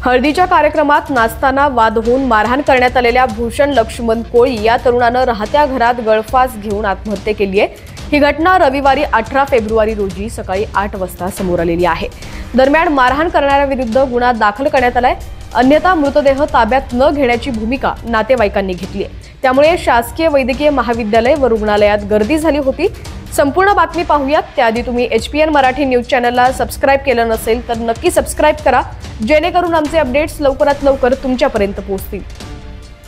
हळदीच्या कार्यक्रमात नाचताना वाद होऊन मारहाण करण्यात आलेल्या भूषण लक्ष्मण कोळी या तरुणानं राहत्या घरात गळफास घेऊन आत्महत्या केली आहे। ही घटना रविवारी 18 फेब्रुवारी रोजी सकाळी 8 वाजता समोर आलेली आहे। दरम्यान मारहाण करणाऱ्याविरुद्ध गुन्हा दाखल करण्यात आलाय। अन्यथा मृतदेह ताब्यात न घेण्याची भूमिका नातेवाईकांनी घेतली आहे। त्यामुळे शासकीय वैद्यकीय महाविद्यालय व रुग्णालयात गर्दी झाली होती। संपूर्ण बातमी पाहूयात। त्याआधी तुम्ही HPN मराठी न्यूज चॅनलला सबस्क्राइब केलं नसेल तर नक्की सबस्क्राइब करा, जेणेकरून आमचे अपडेट्स लवकरात लवकर तुमच्यापर्यंत पोहोचतील।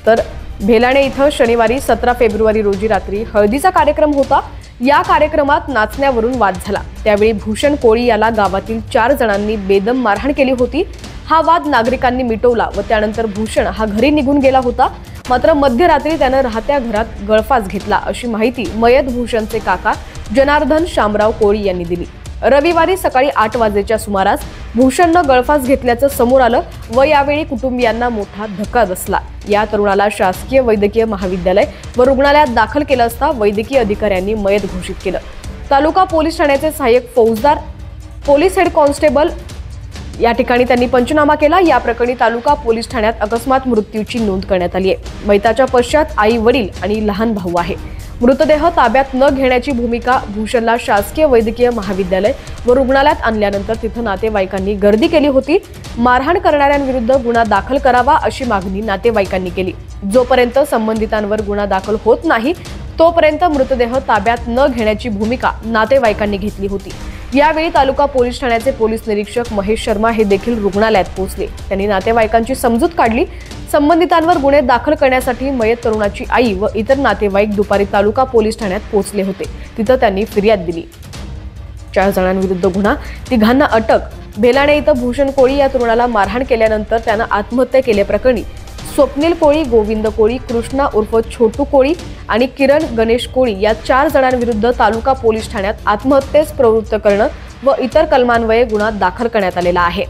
तर भेलाणे इथं शनिवारी 17 फेब्रुवारी रोजी रात्री हळदीचा कार्यक्रम होता। या कार्यक्रमात नाचण्यावरून वाद झाला। त्यावेळी भूषण कोळी याला गावातील 4 जणांनी बेदम मारहाण केली होती। हा वाद नागरिकांनी मिटवला व त्यानंतर भूषण हा घरी निघून गेला होता। मात्र मध्यरात्री त्यानं राहत्या घरात गळफास घेतला, अशी माहिती मयत भूषणचे काका जनार्दन शामराव कोळी यांनी दिली। रविवारी सकाळी 8 वाजेच्या सुमारास भूषणनं गळफास घेतल्याचं समोर आलं व यावेळी कुटुंबियांना मोठा धक्का बसला। या तरुणाला शासकीय वैद्यकीय महाविद्यालय व रुग्णालयात दाखल केलं असता वैद्यकीय अधिकाऱ्यांनी मयत घोषित केलं। तालुका पोलीस ठाण्याचे सहाय्यक फौजदार, पोलीस हेड कॉन्स्टेबल या ठिकाणी त्यांनी पंचनामा केला। या प्रकरणी तालुका पोलीस ठाण्यात अकस्मात मृत्यूची नोंद करण्यात आली आहे। मयताच्या पश्चात आई, वडील आणि लहान भाऊ आहे। मृतदेह ताब्यात न घेण्याची भूमिका भूषणला शासकीय वैद्यकीय महाविद्यालय व रुग्णालयात आणल्यानंतर तिथं नातेवाईकांनी गर्दी केली होती। मारहाण करणाऱ्यांविरुद्ध गुन्हा दाखल करावा अशी मागणी नातेवाईकांनी केली। जोपर्यंत संबंधितांवर गुन्हा दाखल होत नाही तोपर्यंत मृतदेह ताब्यात न घेण्याची भूमिका नातेवाईकांनी घेतली होती। यावेळी तालुका पोलीस ठाण्याचे पोलीस निरीक्षक महेश शर्मा हे देखील रुग्णालयात पोहोचले। त्यांनी नातेवाईकांची समजूत काढली। संबंधितांवर गुन्हे दाखल करण्यासाठी मयत तरुणाची आई व इतर नातेवाईक दुपारी तालुका पोलीस ठाण्यात पोहोचले होते। तिथं त्यांनी फिर्याद दिली। 4 जणांविरुद्ध गुन्हा, 3घांना अटक। भेलाणे इथं भूषण कोळी या तरुणाला मारहाण केल्यानंतर त्यानं आत्महत्या केल्याप्रकरणी स्वप्नील कोळी, गोविंद कोळी, कृष्णा उर्फ छोटू कोळी आणि किरण गणेश कोळी या 4 जणांविरुद्ध तालुका पोलीस ठाण्यात आत्महत्येस प्रवृत्त करणं व इतर कलमान्वये गुन्हा दाखल करण्यात आलेला आहे।